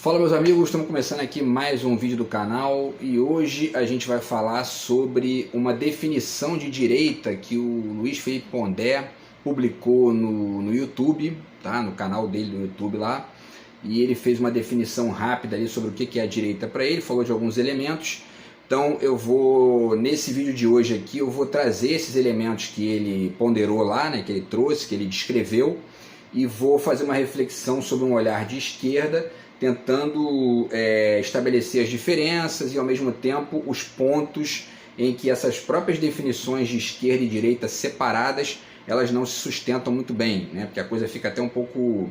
Fala meus amigos, estamos começando aqui mais um vídeo do canal e hoje a gente vai falar sobre uma definição de direita que o Luiz Felipe Pondé publicou no YouTube, tá? No canal dele do YouTube lá, e ele fez uma definição rápida ali sobre o que é a direita para ele, falou de alguns elementos. Então eu vou, nesse vídeo de hoje aqui, eu vou trazer esses elementos que ele ponderou lá, né, que ele trouxe, que ele descreveu, e vou fazer uma reflexão sobre um olhar de esquerda, tentando estabelecer as diferenças e ao mesmo tempo os pontos em que essas próprias definições de esquerda e direita separadas, elas não se sustentam muito bem, né? Porque a coisa fica até um pouco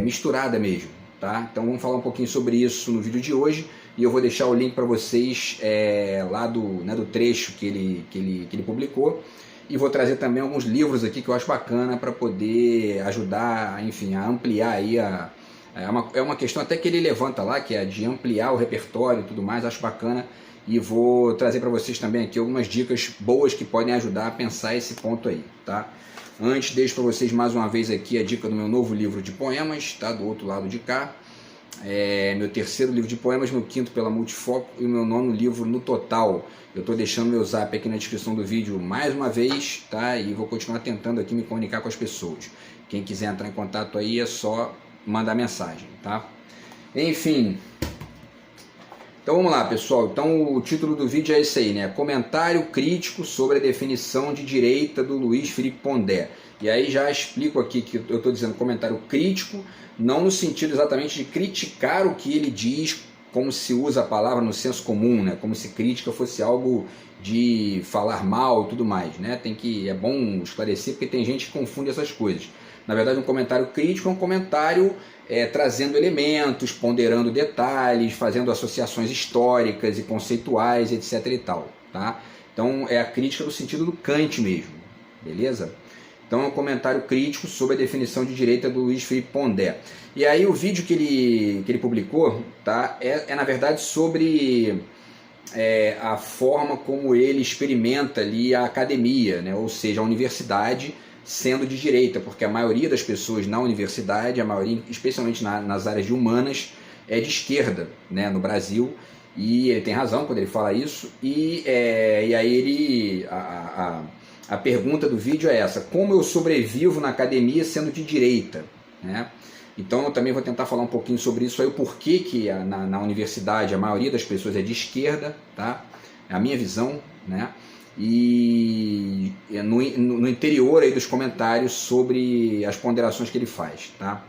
misturada mesmo, tá? Então vamos falar um pouquinho sobre isso no vídeo de hoje e eu vou deixar o link para vocês lá do trecho que ele publicou. E vou trazer também alguns livros aqui que eu acho bacana para poder ajudar, enfim, a ampliar aí é uma questão até que ele levanta lá, que é de ampliar o repertório e tudo mais, acho bacana. E vou trazer para vocês também aqui algumas dicas boas que podem ajudar a pensar esse ponto aí, tá? Antes, deixo para vocês mais uma vez aqui a dica do meu novo livro de poemas, tá? Do outro lado de cá. Meu terceiro livro de poemas, meu quinto pela Multifoco e o meu nono livro no total. Eu estou deixando meu zap aqui na descrição do vídeo mais uma vez, tá? E vou continuar tentando aqui me comunicar com as pessoas. Quem quiser entrar em contato aí é só mandar mensagem, tá? Enfim, então vamos lá, pessoal. Então o título do vídeo é esse aí, né? Comentário crítico sobre a definição de direita do Luiz Felipe Pondé. E aí já explico aqui que eu estou dizendo comentário crítico, não no sentido exatamente de criticar o que ele diz, como se usa a palavra no senso comum, né? Como se crítica fosse algo de falar mal e tudo mais, né? É bom esclarecer porque tem gente que confunde essas coisas. Na verdade, um comentário crítico é um comentário trazendo elementos, ponderando detalhes, fazendo associações históricas e conceituais, etc. e tal, tá? Então é a crítica no sentido do Kant mesmo, beleza? Então é um comentário crítico sobre a definição de direita do Luiz Felipe Pondé. E aí o vídeo que ele publicou, tá, na verdade sobre a forma como ele experimenta ali a academia, né, ou seja, a universidade sendo de direita, porque a maioria das pessoas na universidade, a maioria, especialmente nas áreas de humanas, é de esquerda, né, no Brasil, e ele tem razão quando ele fala isso, e aí a pergunta do vídeo é essa: como eu sobrevivo na academia sendo de direita, né? Então eu também vou tentar falar um pouquinho sobre isso aí, o porquê que na universidade a maioria das pessoas é de esquerda, tá? É a minha visão, né? E no interior aí dos comentários sobre as ponderações que ele faz, tá?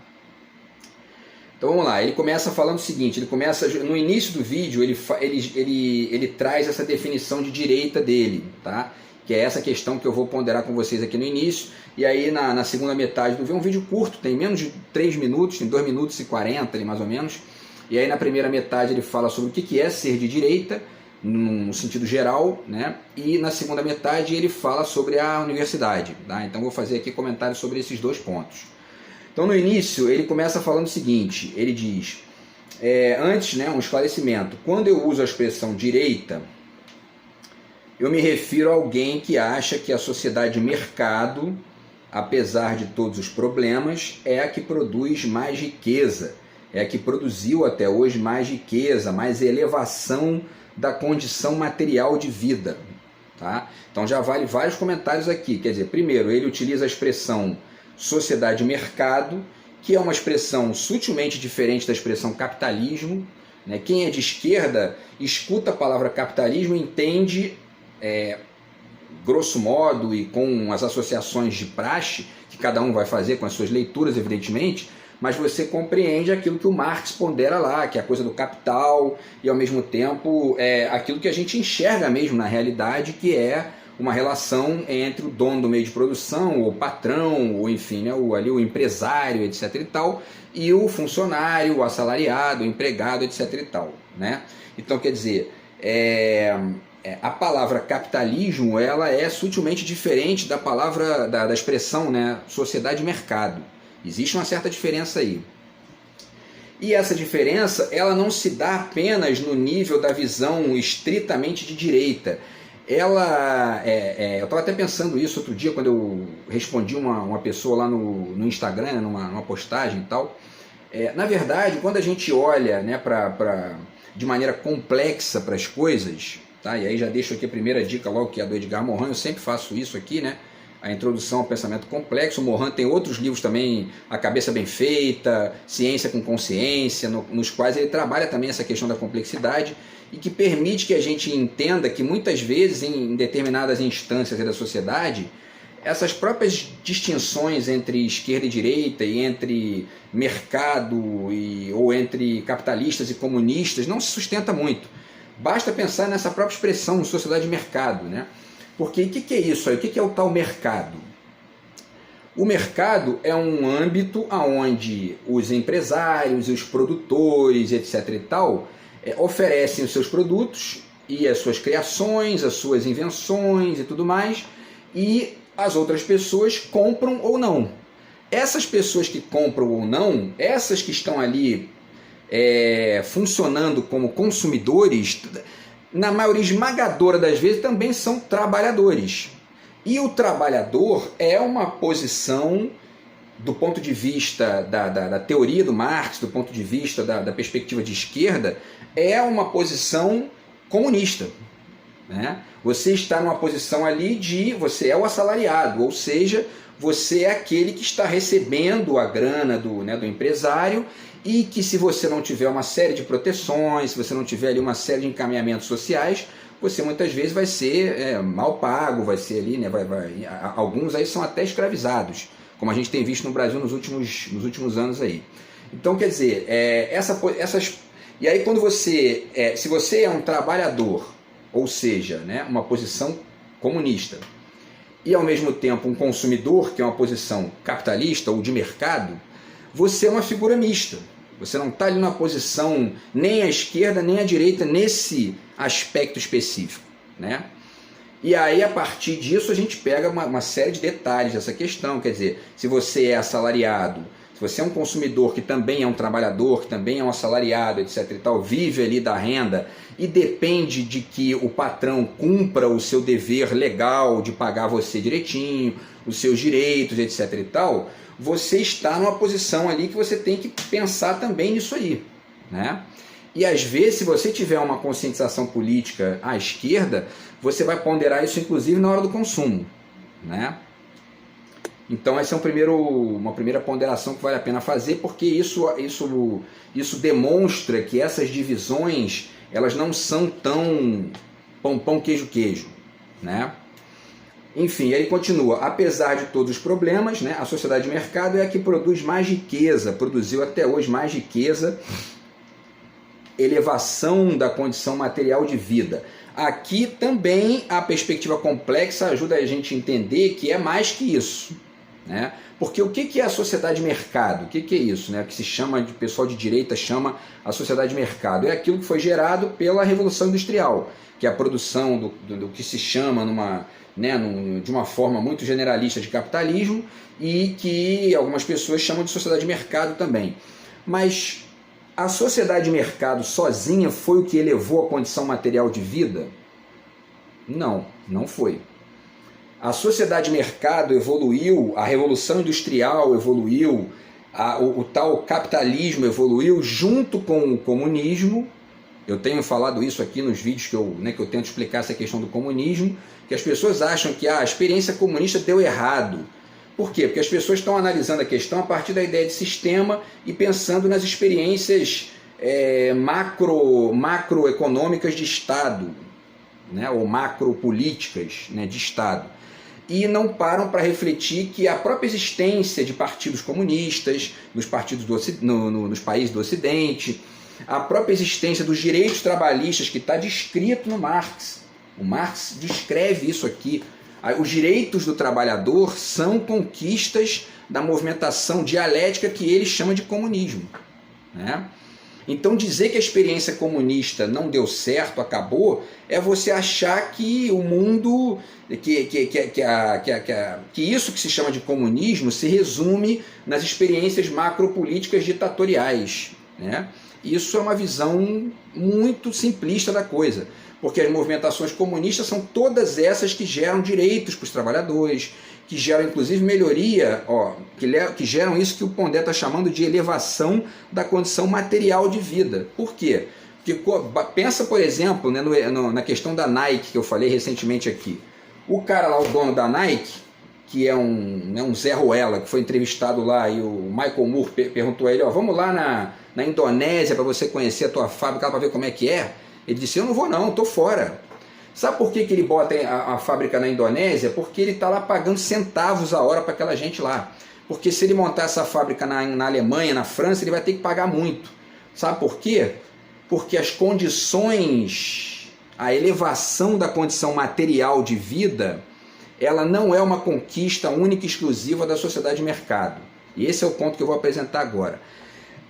Então vamos lá, ele começa falando o seguinte, no início do vídeo ele traz essa definição de direita dele, tá? Que é essa questão que eu vou ponderar com vocês aqui no início, e aí na segunda metade do vídeo, é um vídeo curto, tem menos de 3 minutos, tem 2 minutos e 40 ali mais ou menos, e aí na primeira metade ele fala sobre o que é ser de direita, no sentido geral, né? E na segunda metade ele fala sobre a universidade, tá? Então vou fazer aqui comentários sobre esses dois pontos. Então no início ele começa falando o seguinte, ele diz, antes, né, um esclarecimento: quando eu uso a expressão direita, eu me refiro a alguém que acha que a sociedade mercado, apesar de todos os problemas, é a que produz mais riqueza, é a que produziu até hoje mais riqueza, mais elevação da condição material de vida, tá? Então já vale vários comentários aqui. Quer dizer, primeiro, ele utiliza a expressão sociedade-mercado, que é uma expressão sutilmente diferente da expressão capitalismo, né? Quem é de esquerda escuta a palavra capitalismo e entende, grosso modo e com as associações de praxe, que cada um vai fazer com as suas leituras, evidentemente, mas você compreende aquilo que o Marx pondera lá, que é a coisa do capital, e ao mesmo tempo aquilo que a gente enxerga mesmo na realidade, que é uma relação entre o dono do meio de produção, o patrão, ou enfim, né, o empresário, etc. e tal, e o funcionário, o assalariado, o empregado, etc. e tal, né? Então, quer dizer, a palavra capitalismo, ela é sutilmente diferente da palavra, da expressão, né, sociedade-mercado. Existe uma certa diferença aí. E essa diferença, ela não se dá apenas no nível da visão estritamente de direita. Eu estava até pensando isso outro dia, quando eu respondi uma pessoa lá no Instagram, numa postagem e tal. Na verdade, quando a gente olha, né, de maneira complexa para as coisas, tá? E aí já deixo aqui a primeira dica logo, que é a do Edgar Morin. Eu sempre faço isso aqui, né? A introdução ao pensamento complexo. O Morin tem outros livros também, A Cabeça Bem Feita, Ciência com Consciência, nos quais ele trabalha também essa questão da complexidade e que permite que a gente entenda que muitas vezes em determinadas instâncias da sociedade, essas próprias distinções entre esquerda e direita e entre mercado ou entre capitalistas e comunistas não se sustenta muito. Basta pensar nessa própria expressão, sociedade de mercado, né? Porque o que é isso aí? O que é o tal mercado? O mercado é um âmbito onde os empresários, os produtores, etc. e tal, oferecem os seus produtos e as suas criações, as suas invenções e tudo mais, e as outras pessoas compram ou não. Essas pessoas que compram ou não, essas que estão ali funcionando como consumidores, na maioria esmagadora das vezes também são trabalhadores. E o trabalhador é uma posição, do ponto de vista da teoria do Marx, do ponto de vista da perspectiva de esquerda, é uma posição comunista, né? Você está numa posição ali você é o assalariado, ou seja, você é aquele que está recebendo a grana do empresário, e que se você não tiver uma série de proteções, se você não tiver ali uma série de encaminhamentos sociais, você muitas vezes vai ser mal pago, vai ser ali, né, alguns aí são até escravizados, como a gente tem visto no Brasil nos últimos anos aí. Então, quer dizer, e aí quando se você é um trabalhador, ou seja, né, uma posição comunista, e ao mesmo tempo um consumidor, que é uma posição capitalista ou de mercado, você é uma figura mista. Você não está ali numa posição nem à esquerda nem à direita nesse aspecto específico, né? E aí, a partir disso, a gente pega uma série de detalhes dessa questão. Quer dizer, se você é assalariado, se você é um consumidor que também é um trabalhador, que também é um assalariado, etc. e tal, vive ali da renda e depende de que o patrão cumpra o seu dever legal de pagar você direitinho, os seus direitos, etc. e tal, você está numa posição ali que você tem que pensar também nisso aí, né? E às vezes, se você tiver uma conscientização política à esquerda, você vai ponderar isso inclusive na hora do consumo, né? Então essa é uma primeira ponderação que vale a pena fazer, porque isso demonstra que essas divisões, elas não são tão pão, queijo, né? Enfim, ele continua, apesar de todos os problemas, né, a sociedade de mercado é a que produz mais riqueza, produziu até hoje mais riqueza, elevação da condição material de vida. Aqui também a perspectiva complexa ajuda a gente a entender que é mais que isso, né? Porque o que é a sociedade de mercado? O que é isso, né? O que se chama, de pessoal de direita chama a sociedade de mercado. É aquilo que foi gerado pela Revolução Industrial, que é a produção do que se chama de uma forma muito generalista de capitalismo, e que algumas pessoas chamam de sociedade de mercado também. Mas a sociedade de mercado sozinha foi o que elevou a condição material de vida? Não, não foi. A sociedade de mercado evoluiu, a Revolução Industrial evoluiu, o tal capitalismo evoluiu junto com o comunismo. Eu tenho falado isso aqui nos vídeos que eu tento explicar essa questão do comunismo, que as pessoas acham que a experiência comunista deu errado. Por quê? Porque as pessoas estão analisando a questão a partir da ideia de sistema e pensando nas experiências macroeconômicas de Estado, né, ou macropolíticas, né, de Estado. E não param para refletir que a própria existência de partidos comunistas nos países do Ocidente, a própria existência dos direitos trabalhistas, que está descrito no Marx. O Marx descreve isso aqui. Os direitos do trabalhador são conquistas da movimentação dialética que ele chama de comunismo, né? Então dizer que a experiência comunista não deu certo, acabou, é você achar que o mundo, que isso que se chama de comunismo se resume nas experiências macropolíticas ditatoriais. né? Isso é uma visão muito simplista da coisa, porque as movimentações comunistas são todas essas que geram direitos para os trabalhadores, que geram inclusive melhoria, que geram isso que o Pondé está chamando de elevação da condição material de vida. Por quê? Porque pensa, por exemplo, né, na questão da Nike, que eu falei recentemente aqui. O cara lá, o dono da Nike, que é um Zé Ruela, que foi entrevistado lá, e o Michael Moore perguntou a ele, vamos lá na Indonésia para você conhecer a tua fábrica, para ver como é que é. Ele disse, eu não vou não, estou fora. Sabe por que ele bota a fábrica na Indonésia? Porque ele está lá pagando centavos a hora para aquela gente lá. Porque se ele montar essa fábrica na Alemanha, na França, ele vai ter que pagar muito. Sabe por quê? Porque as condições, a elevação da condição material de vida, ela não é uma conquista única e exclusiva da sociedade de mercado. E esse é o ponto que eu vou apresentar agora.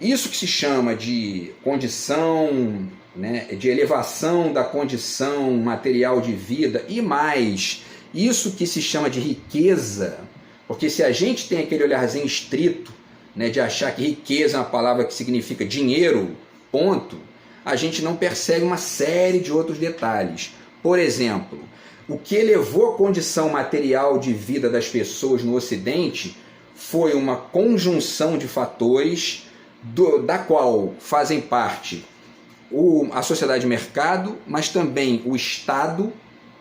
Isso que se chama de condição, né, de elevação da condição material de vida e mais, isso que se chama de riqueza, porque se a gente tem aquele olharzinho estrito, né, de achar que riqueza é uma palavra que significa dinheiro, ponto, a gente não percebe uma série de outros detalhes. Por exemplo, o que elevou a condição material de vida das pessoas no Ocidente foi uma conjunção de fatores da qual fazem parte a sociedade de mercado, mas também o Estado,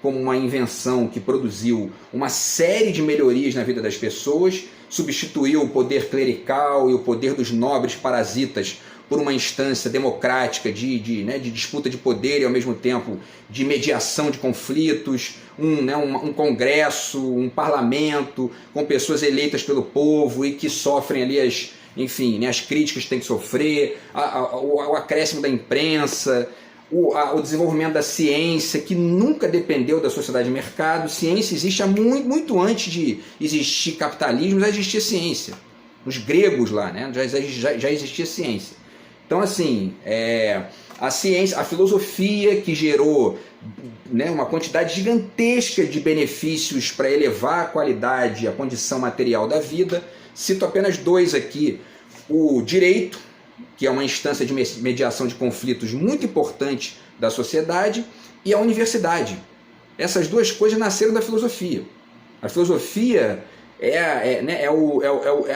como uma invenção que produziu uma série de melhorias na vida das pessoas, substituiu o poder clerical e o poder dos nobres parasitas por uma instância democrática de disputa de poder e ao mesmo tempo de mediação de conflitos, um congresso, um parlamento com pessoas eleitas pelo povo e que sofrem ali as críticas que tem que sofrer, o acréscimo da imprensa, o desenvolvimento da ciência, que nunca dependeu da sociedade de mercado. Ciência existe há muito antes de existir capitalismo, já existia ciência. Os gregos lá, né, já existia ciência. Então, assim, a ciência, a filosofia que gerou, né, uma quantidade gigantesca de benefícios para elevar a qualidade, a condição material da vida. Cito apenas dois aqui. O direito, que é uma instância de mediação de conflitos muito importante da sociedade, e a universidade. Essas duas coisas nasceram da filosofia. A filosofia é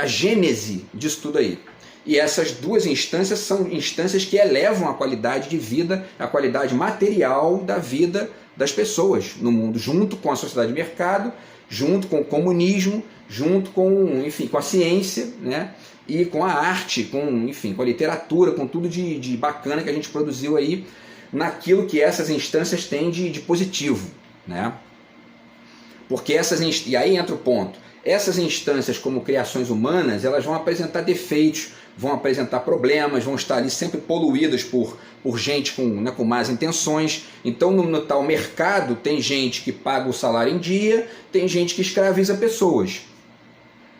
a gênese disso tudo aí. E essas duas instâncias são instâncias que elevam a qualidade de vida, a qualidade material da vida das pessoas no mundo, junto com a sociedade de mercado, junto com o comunismo, junto com a ciência, né? E com a arte, com a literatura, com tudo de bacana que a gente produziu aí, naquilo que essas instâncias têm de positivo, né? Porque e aí entra o ponto, essas instâncias como criações humanas, elas vão apresentar defeitos, vão apresentar problemas, vão estar ali sempre poluídas por gente com más intenções. Então no tal mercado tem gente que paga o salário em dia, tem gente que escraviza pessoas.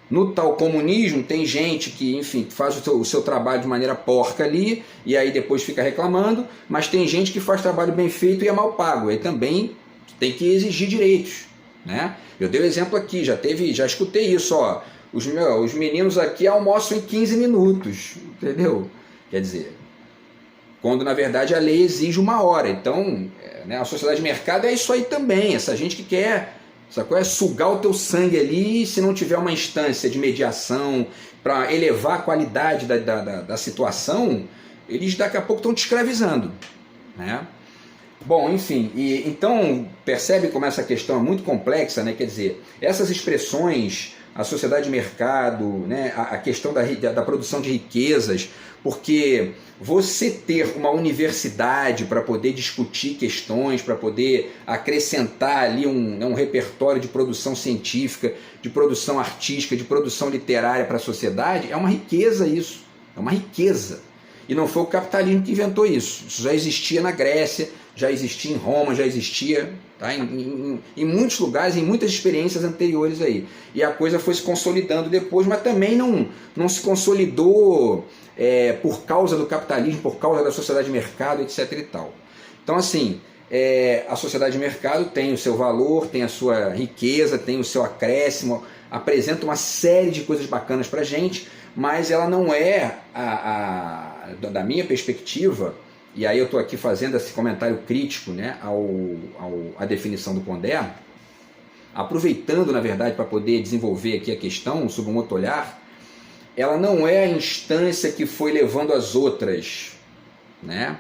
No tal comunismo tem gente que, faz o seu trabalho de maneira porca ali, e aí depois fica reclamando, mas tem gente que faz trabalho bem feito e é mal pago, aí também tem que exigir direitos, né? Eu dei o exemplo aqui, já escutei isso, os meninos aqui almoçam em 15 minutos, entendeu? Quer dizer, quando na verdade a lei exige 1 hora. Então, a sociedade de mercado é isso aí também, essa gente que quer, sugar o teu sangue ali, se não tiver uma instância de mediação para elevar a qualidade da situação, eles daqui a pouco estão te escravizando, né? Bom, então percebe como essa questão é muito complexa, né? Quer dizer, essas expressões, a sociedade de mercado, né? A questão da produção de riquezas, porque você ter uma universidade para poder discutir questões, para poder acrescentar ali um repertório de produção científica, de produção artística, de produção literária para a sociedade, é uma riqueza isso, é uma riqueza. E não foi o capitalismo que inventou isso, isso já existia na Grécia, já existia em Roma, já existia, tá? em muitos lugares, em muitas experiências anteriores aí. E a coisa foi se consolidando depois, mas também não se consolidou por causa do capitalismo, por causa da sociedade de mercado, etc. e tal. Então, a sociedade de mercado tem o seu valor, tem a sua riqueza, tem o seu acréscimo, apresenta uma série de coisas bacanas para a gente, mas ela não é da minha perspectiva, e aí eu estou aqui fazendo esse comentário crítico, né, à definição do Pondé, aproveitando, na verdade, para poder desenvolver aqui a questão sobre um outro olhar, ela não é a instância que foi levando as outras, né?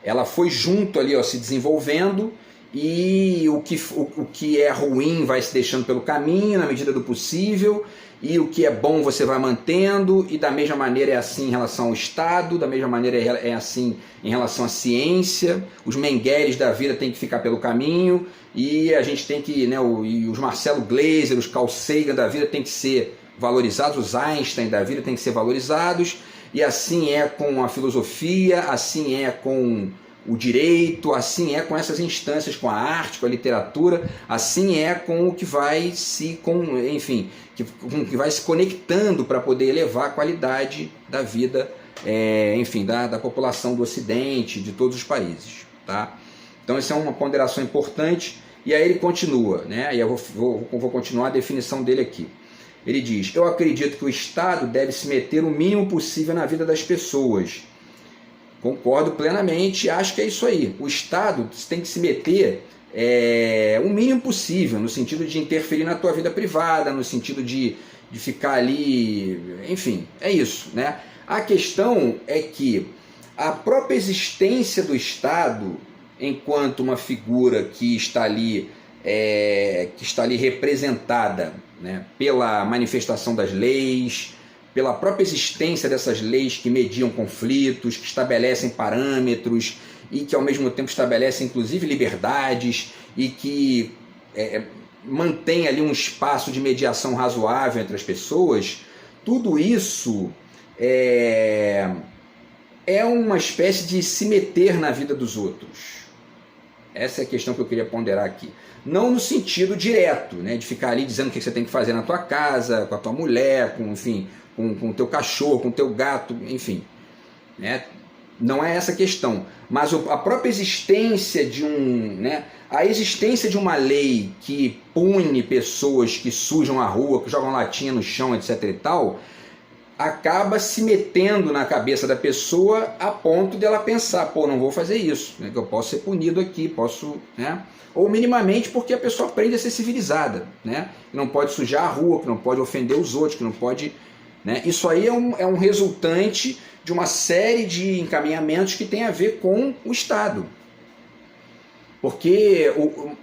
Ela foi junto ali, ó, se desenvolvendo, e o que é ruim vai se deixando pelo caminho na medida do possível, e o que é bom você vai mantendo, e da mesma maneira é assim em relação ao Estado, da mesma maneira é assim em relação à ciência. Os Mengueles da vida tem que ficar pelo caminho, e a gente tem que, né, os Marcelo Gleiser, os Carl Sagan da vida tem que ser valorizados, os Einstein da vida tem que ser valorizados, e assim é com a filosofia, assim é com o direito, assim é com essas instâncias, com a arte, com a literatura, assim é com o que vai se, enfim, que vai se conectando para poder elevar a qualidade da vida, enfim, da população do Ocidente, de todos os países, tá? Então essa é uma ponderação importante, e aí ele continua, né? E eu vou continuar a definição dele aqui. Ele diz: eu acredito que o Estado deve se meter o mínimo possível na vida das pessoas. Concordo plenamente, acho que é isso aí. O Estado tem que se meter o mínimo possível, no sentido de interferir na tua vida privada, no sentido de ficar ali, enfim, é isso, né? A questão é que a própria existência do Estado, enquanto uma figura que está ali representada, né, pela manifestação das leis, pela própria existência dessas leis que mediam conflitos, que estabelecem parâmetros e que ao mesmo tempo estabelecem inclusive liberdades e que mantém ali um espaço de mediação razoável entre as pessoas, tudo isso é uma espécie de se meter na vida dos outros. Essa é a questão que eu queria ponderar aqui. Não no sentido direto, né, de ficar ali dizendo o que você tem que fazer na tua casa, com a tua mulher, enfim, com o teu cachorro, com o teu gato, enfim, né? Não é essa a questão, mas a própria existência a existência de uma lei que pune pessoas que sujam a rua, que jogam latinha no chão, etc e tal, acaba se metendo na cabeça da pessoa a ponto dela pensar, pô, não vou fazer isso, né, que eu posso ser punido aqui, posso, né? Ou minimamente porque a pessoa aprende a ser civilizada, né? Que não pode sujar a rua, que não pode ofender os outros, que não pode, né? Isso aí é um resultante de uma série de encaminhamentos que tem a ver com o Estado. Porque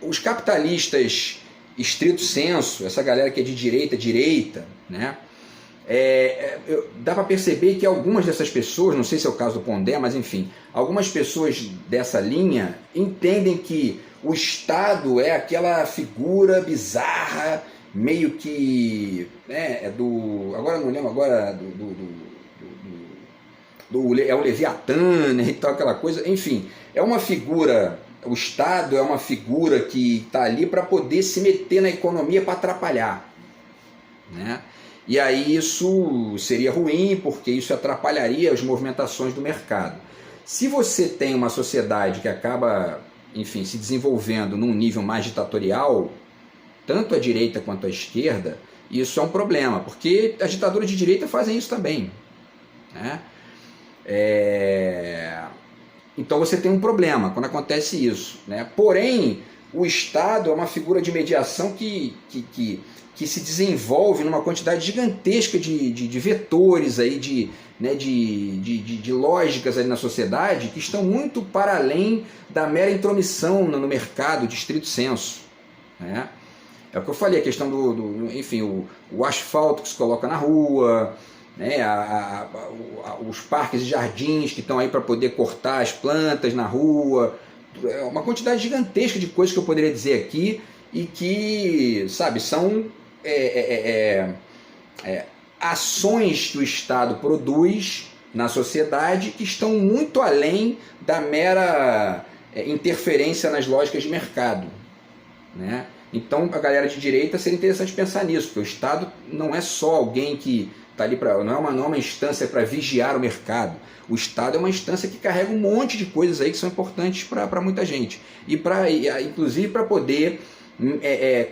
os capitalistas estrito sensu, essa galera que é de direita, né? Dá para perceber que algumas dessas pessoas, não sei se é o caso do Pondé, mas enfim, algumas pessoas dessa linha entendem que o Estado é aquela figura bizarra, meio que agora não lembro agora é o Leviatã, né, e tal, aquela coisa, enfim, é uma figura, o Estado é uma figura que está ali para poder se meter na economia para atrapalhar, né? E aí isso seria ruim, porque isso atrapalharia as movimentações do mercado. Se você tem uma sociedade que acaba, enfim, se desenvolvendo num nível mais ditatorial, tanto a direita quanto a esquerda, isso é um problema, porque as ditaduras de direita fazem isso também, né? Então você tem um problema quando acontece isso, né? Porém, o Estado é uma figura de mediação que se desenvolve numa quantidade gigantesca de vetores aí, de lógicas ali na sociedade que estão muito para além da mera intromissão no mercado de estrito sensu, né? É o que eu falei, a questão enfim, o asfalto que se coloca na rua, né? Os parques e jardins que estão aí para poder cortar as plantas na rua, uma quantidade gigantesca de coisas que eu poderia dizer aqui e que, sabe, são ações que o Estado produz na sociedade que estão muito além da mera interferência nas lógicas de mercado, né? Então a galera de direita seria interessante pensar nisso, porque o Estado não é só alguém que está ali não é uma instância para vigiar o mercado. O Estado é uma instância que carrega um monte de coisas aí que são importantes para muita gente, inclusive para poder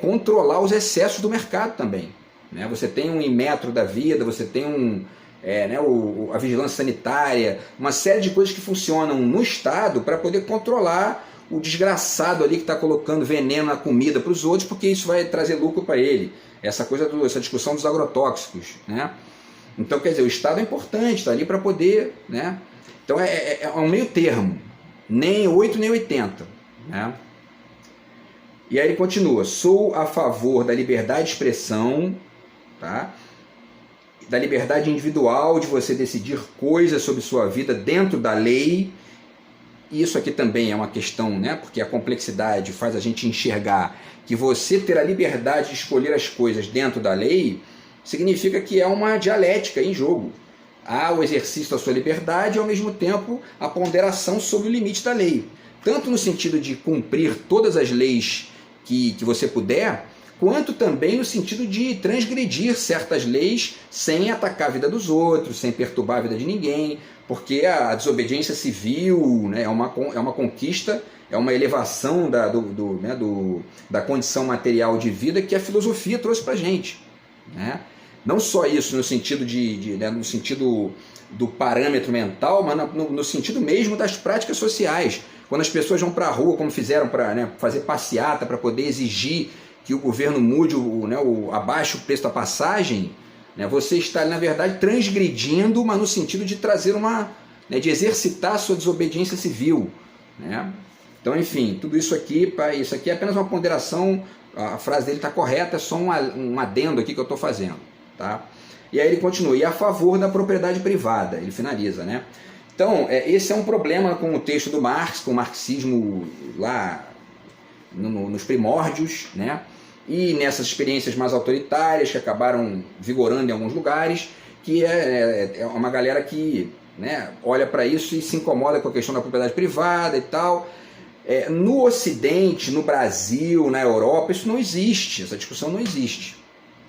controlar os excessos do mercado também, né? Você tem um Inmetro da vida, você tem né, a vigilância sanitária, uma série de coisas que funcionam no Estado para poder controlar o desgraçado ali que está colocando veneno na comida para os outros, porque isso vai trazer lucro para ele. Essa discussão dos agrotóxicos, né? Então, quer dizer, o Estado é importante, está ali para poder, né? Então é um meio termo, nem 8 nem 80, né? E aí ele continua: sou a favor da liberdade de expressão, tá? Da liberdade individual de você decidir coisas sobre sua vida dentro da lei. Isso aqui também é uma questão, né? Porque a complexidade faz a gente enxergar que você ter a liberdade de escolher as coisas dentro da lei significa que é uma dialética em jogo. Há o exercício da sua liberdade e, ao mesmo tempo, a ponderação sobre o limite da lei. Tanto no sentido de cumprir todas as leis que você puder, quanto também no sentido de transgredir certas leis sem atacar a vida dos outros, sem perturbar a vida de ninguém, porque a desobediência civil, né, é uma conquista, é uma elevação da condição material de vida que a filosofia trouxe para a gente, né? Não só isso no sentido, no sentido do parâmetro mental, mas no sentido mesmo das práticas sociais. Quando as pessoas vão para a rua, como fizeram para, né, fazer passeata para poder exigir que o governo mude, abaixe o preço da passagem, né, você está, na verdade, transgredindo, mas no sentido de trazer de exercitar a sua desobediência civil, né? Então, enfim, tudo isso aqui é apenas uma ponderação, a frase dele está correta, é só um adendo aqui que eu estou fazendo, tá? E aí ele continua: e a favor da propriedade privada, ele finaliza, né? Então, esse é um problema com o texto do Marx, com o marxismo lá nos primórdios, né? E nessas experiências mais autoritárias que acabaram vigorando em alguns lugares, que é uma galera que, né, olha para isso e se incomoda com a questão da propriedade privada e tal. No Ocidente, no Brasil, na Europa, isso não existe, essa discussão não existe,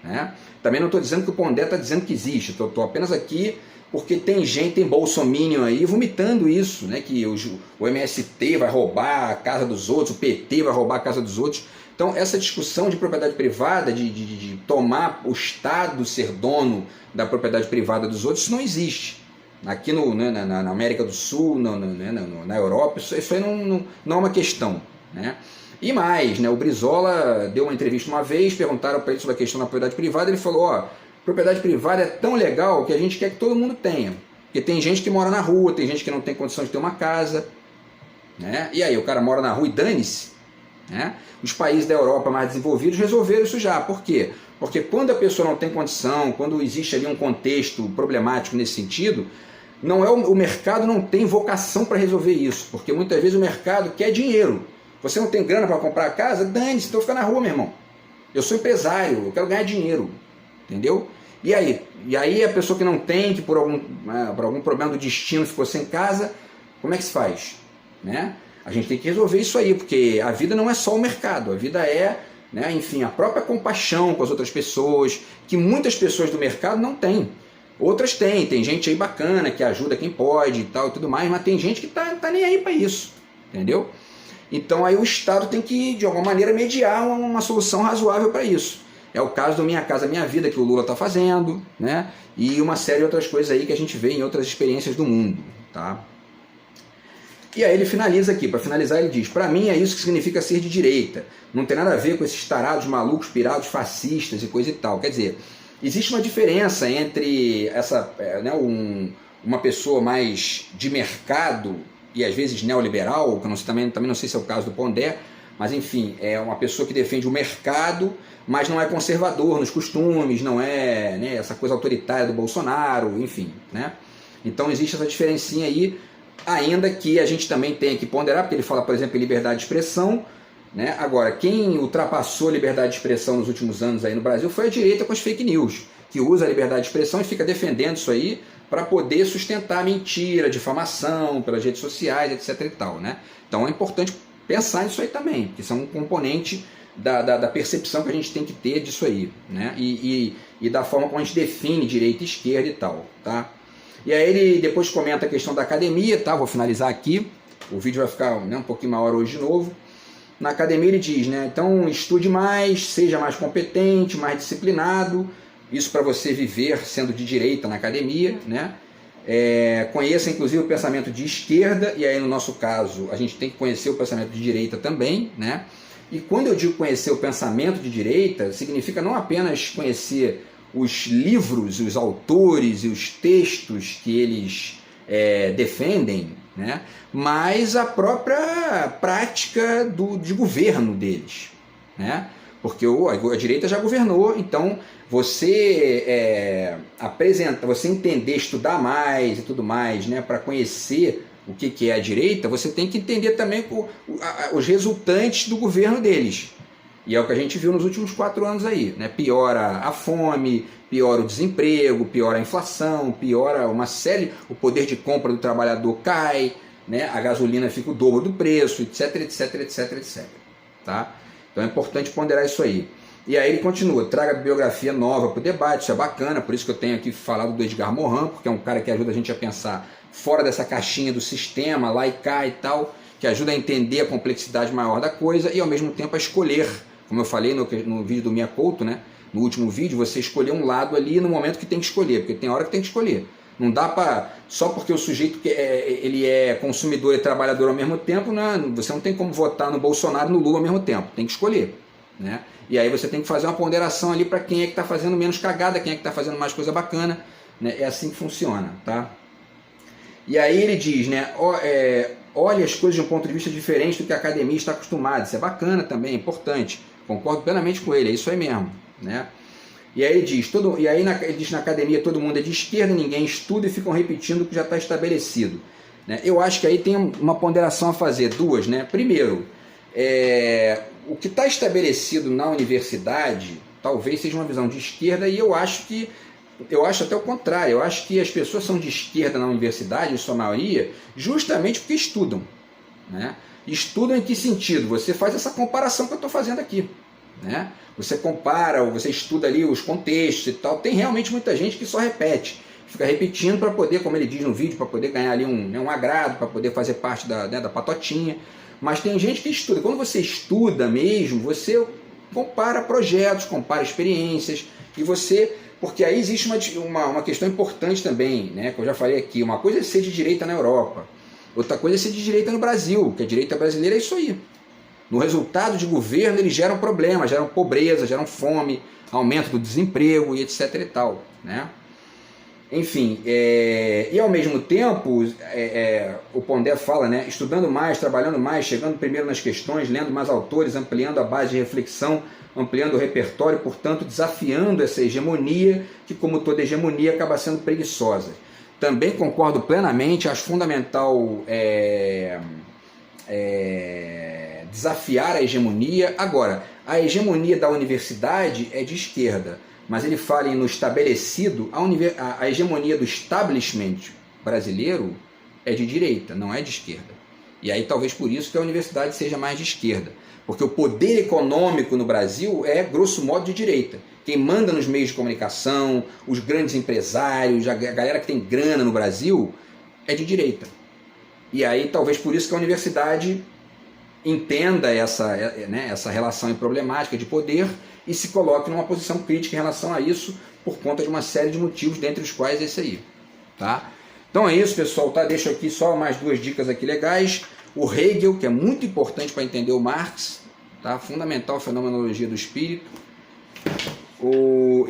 né? Também não estou dizendo que o Pondé está dizendo que existe, estou apenas aqui porque tem bolsominion aí vomitando isso, né? Que o MST vai roubar a casa dos outros, o PT vai roubar a casa dos outros. Então, essa discussão de propriedade privada, de tomar o Estado ser dono da propriedade privada dos outros, isso não existe. Aqui na América do Sul, na Europa, isso aí não é uma questão, né? E mais, né, o Brizola deu uma entrevista uma vez, perguntaram para ele sobre a questão da propriedade privada, ele falou: propriedade privada é tão legal que a gente quer que todo mundo tenha. Porque tem gente que mora na rua, tem gente que não tem condição de ter uma casa, né? E aí, o cara mora na rua e dane-se, né? Os países da Europa mais desenvolvidos resolveram isso já. Por quê? Porque quando a pessoa não tem condição, quando existe ali um contexto problemático nesse sentido, o mercado não tem vocação para resolver isso, porque muitas vezes o mercado quer dinheiro. Você não tem grana para comprar a casa? Dane-se, então fica na rua, meu irmão. Eu sou empresário, eu quero ganhar dinheiro, entendeu? E aí a pessoa que não tem, que por algum problema do destino ficou sem casa, como é que se faz, né? A gente tem que resolver isso aí, porque a vida não é só o mercado, a vida é, né, enfim, a própria compaixão com as outras pessoas, que muitas pessoas do mercado não têm. Outras têm, tem gente aí bacana que ajuda quem pode e tal e tudo mais, mas tem gente que tá nem aí para isso, entendeu? Então aí o Estado tem que, de alguma maneira, mediar uma solução razoável para isso. É o caso do Minha Casa Minha Vida, que o Lula está fazendo, né? E uma série de outras coisas aí que a gente vê em outras experiências do mundo, tá? E aí ele finaliza aqui, para finalizar ele diz: para mim é isso que significa ser de direita, não tem nada a ver com esses tarados malucos, pirados, fascistas e coisa e tal. Quer dizer, existe uma diferença entre uma pessoa mais de mercado e às vezes neoliberal, que eu também não sei se é o caso do Pondé, mas enfim, é uma pessoa que defende o mercado, mas não é conservador nos costumes, não é, né, essa coisa autoritária do Bolsonaro, enfim, né? Então existe essa diferencinha aí, ainda que a gente também tenha que ponderar, porque ele fala, por exemplo, em liberdade de expressão, né? Agora, quem ultrapassou a liberdade de expressão nos últimos anos aí no Brasil foi a direita com as fake news, que usa a liberdade de expressão e fica defendendo isso aí para poder sustentar mentira, difamação pelas redes sociais, etc. e tal, né? Então é importante pensar nisso aí também, que isso é um componente da percepção que a gente tem que ter disso aí, né? E da forma como a gente define direita e esquerda e tal, tá? E aí ele depois comenta a questão da academia, tá? Vou finalizar aqui, o vídeo vai ficar, né, um pouquinho maior hoje de novo. Na academia ele diz, né? Então estude mais, seja mais competente, mais disciplinado, isso para você viver sendo de direita na academia, né? Conheça inclusive o pensamento de esquerda, e aí no nosso caso a gente tem que conhecer o pensamento de direita também, né? E quando eu digo conhecer o pensamento de direita, significa não apenas conhecer os livros, os autores e os textos que eles defendem, né? Mas a própria prática de governo deles, né? Porque a direita já governou, então você você entender, estudar mais e tudo mais, né, para conhecer o que é a direita, você tem que entender também os resultantes do governo deles. E é o que a gente viu nos últimos 4 anos aí, né? Piora a fome, piora o desemprego, piora a inflação, piora uma série, o poder de compra do trabalhador cai, né? A gasolina fica o dobro do preço, etc, etc, etc, etc. Tá? Então é importante ponderar isso aí. E aí ele continua, traga biografia nova para o debate, isso é bacana, por isso que eu tenho aqui falado do Edgar Morin, porque é um cara que ajuda a gente a pensar fora dessa caixinha do sistema, lá e cá e tal, que ajuda a entender a complexidade maior da coisa e ao mesmo tempo a escolher, como eu falei no vídeo do Mia Couto, né? No último vídeo, você escolher um lado ali no momento que tem que escolher, porque tem hora que tem que escolher. Não dá para, só porque o sujeito ele é consumidor e trabalhador ao mesmo tempo, você não tem como votar no Bolsonaro e no Lula ao mesmo tempo, tem que escolher, né? E aí você tem que fazer uma ponderação ali para quem é que está fazendo menos cagada, quem é que está fazendo mais coisa bacana, né? É assim que funciona, tá? E aí ele diz, né, olha as coisas de um ponto de vista diferente do que a academia está acostumada, isso é bacana também, é importante, concordo plenamente com ele, é isso aí mesmo, né? E aí ele diz, ele diz na academia todo mundo é de esquerda, ninguém estuda e ficam repetindo o que já está estabelecido, né? Eu acho que aí tem uma ponderação a fazer, duas, né? Primeiro, o que está estabelecido na universidade talvez seja uma visão de esquerda, e eu acho até o contrário, eu acho que as pessoas são de esquerda na universidade, em sua maioria, justamente porque estudam, né? Estudam em que sentido? Você faz essa comparação que eu estou fazendo aqui, né? Você compara, você estuda ali os contextos e tal. Tem realmente muita gente que só repete, fica repetindo para poder, como ele diz no vídeo, para poder ganhar ali um agrado, para poder fazer parte da patotinha. Mas tem gente que estuda. Quando você estuda mesmo, você compara projetos, compara experiências, e você... Porque aí existe uma questão importante também, né, que eu já falei aqui. Uma coisa é ser de direita na Europa, outra coisa é ser de direita no Brasil, que a direita brasileira é isso aí. No resultado de governo, eles geram problemas, geram pobreza, geram fome, aumento do desemprego e etc e tal, né? Enfim, e ao mesmo tempo, o Pondé fala, né, estudando mais, trabalhando mais, chegando primeiro nas questões, lendo mais autores, ampliando a base de reflexão, ampliando o repertório, portanto, desafiando essa hegemonia, que como toda hegemonia acaba sendo preguiçosa. Também concordo plenamente, acho fundamental desafiar a hegemonia. Agora, a hegemonia da universidade é de esquerda, mas ele fala no estabelecido, a hegemonia do establishment brasileiro é de direita, não é de esquerda. E aí talvez por isso que a universidade seja mais de esquerda, porque o poder econômico no Brasil é, grosso modo, de direita. Quem manda nos meios de comunicação, os grandes empresários, a galera que tem grana no Brasil, é de direita. E aí talvez por isso que a universidade entenda essa relação problemática de poder e se coloque numa posição crítica em relação a isso, por conta de uma série de motivos, dentre os quais esse aí. Tá? Então é isso, pessoal. Tá? Deixo aqui só mais 2 dicas aqui legais. O Hegel, que é muito importante para entender o Marx, tá? Fundamental, Fenomenologia do Espírito.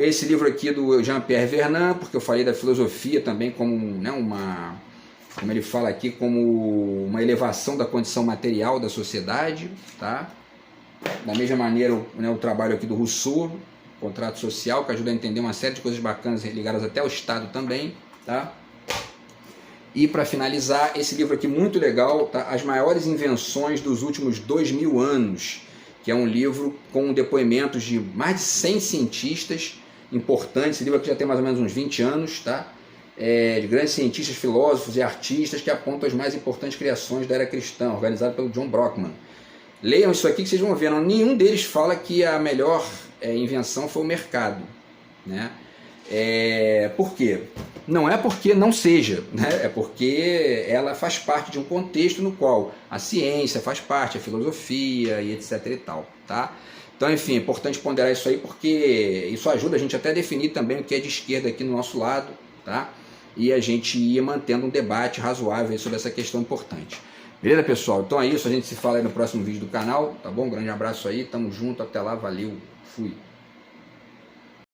Esse livro aqui do Jean-Pierre Vernant, porque eu falei da filosofia também como, né, como ele fala aqui, como uma elevação da condição material da sociedade, tá? Da mesma maneira, o trabalho aqui do Rousseau, Contrato Social, que ajuda a entender uma série de coisas bacanas ligadas até ao Estado também, tá? E para finalizar, esse livro aqui muito legal, tá? As Maiores Invenções dos Últimos 2000 Anos, que é um livro com depoimentos de mais de 100 cientistas importantes. Esse livro aqui já tem mais ou menos uns 20 anos, tá? De grandes cientistas, filósofos e artistas que apontam as mais importantes criações da era cristã, organizado pelo John Brockman. Leiam isso aqui que vocês vão ver. Nenhum deles fala que a melhor invenção foi o mercado, né? Por quê? Não é porque não seja, né? É porque ela faz parte de um contexto no qual a ciência faz parte, a filosofia e etc e tal, tá? Então, enfim, é importante ponderar isso aí, porque isso ajuda a gente até a definir também o que é de esquerda aqui no nosso lado, tá? E a gente ia mantendo um debate razoável sobre essa questão importante. Beleza, pessoal? Então é isso, a gente se fala aí no próximo vídeo do canal, tá bom? Um grande abraço aí, tamo junto, até lá, valeu, fui!